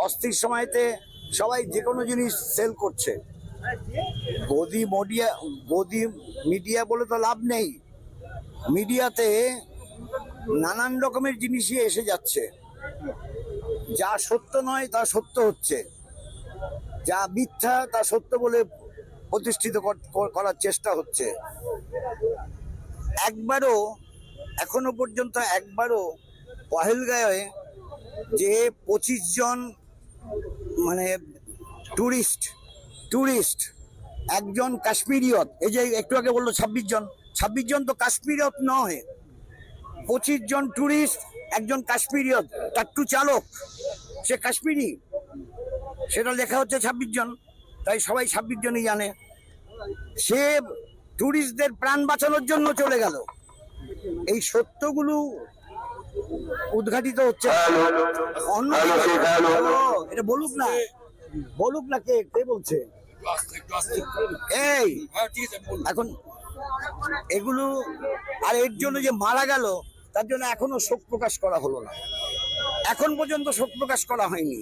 অস্থির সময়তে সবাই যে কোনো জিনিস সেল করছে। গদি মিডিয়া বলে তো লাভ নেই। মিডিয়াতে নানান রকমের জিনিসই এসে যাচ্ছে। যা সত্য নয় তা সত্য হচ্ছে, যা মিথ্যা তা সত্য বলে প্রতিষ্ঠিত করার চেষ্টা হচ্ছে। এখনো পর্যন্ত একবারও পহেলগাঁয়ে যে 25 জন মানে টুরিস্ট একজন কাশ্মীরিয়ত, এই যে একটু আগে বললো 26 জন তো কাশ্মীরিয়ত নয়, 25 জন টুরিস্ট, একজন কাশ্মীরিয়ত, টাট্টু চালক সে কাশ্মীরি, সেটা লেখা হচ্ছে 26 জন, তাই সবাই 26 জনই জানে। সে টুরিস্টদের প্রাণ বাঁচানোর জন্য চলে গেল। এই সত্যগুলো উদ্ঘাটিত হচ্ছে। এটা বলুক না, কে বলছে? এই এখন এগুলো, আর এর জন্য যে মারা গেল তার জন্য এখনো শোক প্রকাশ করা হলো না, এখন পর্যন্ত শোক প্রকাশ করা হয়নি।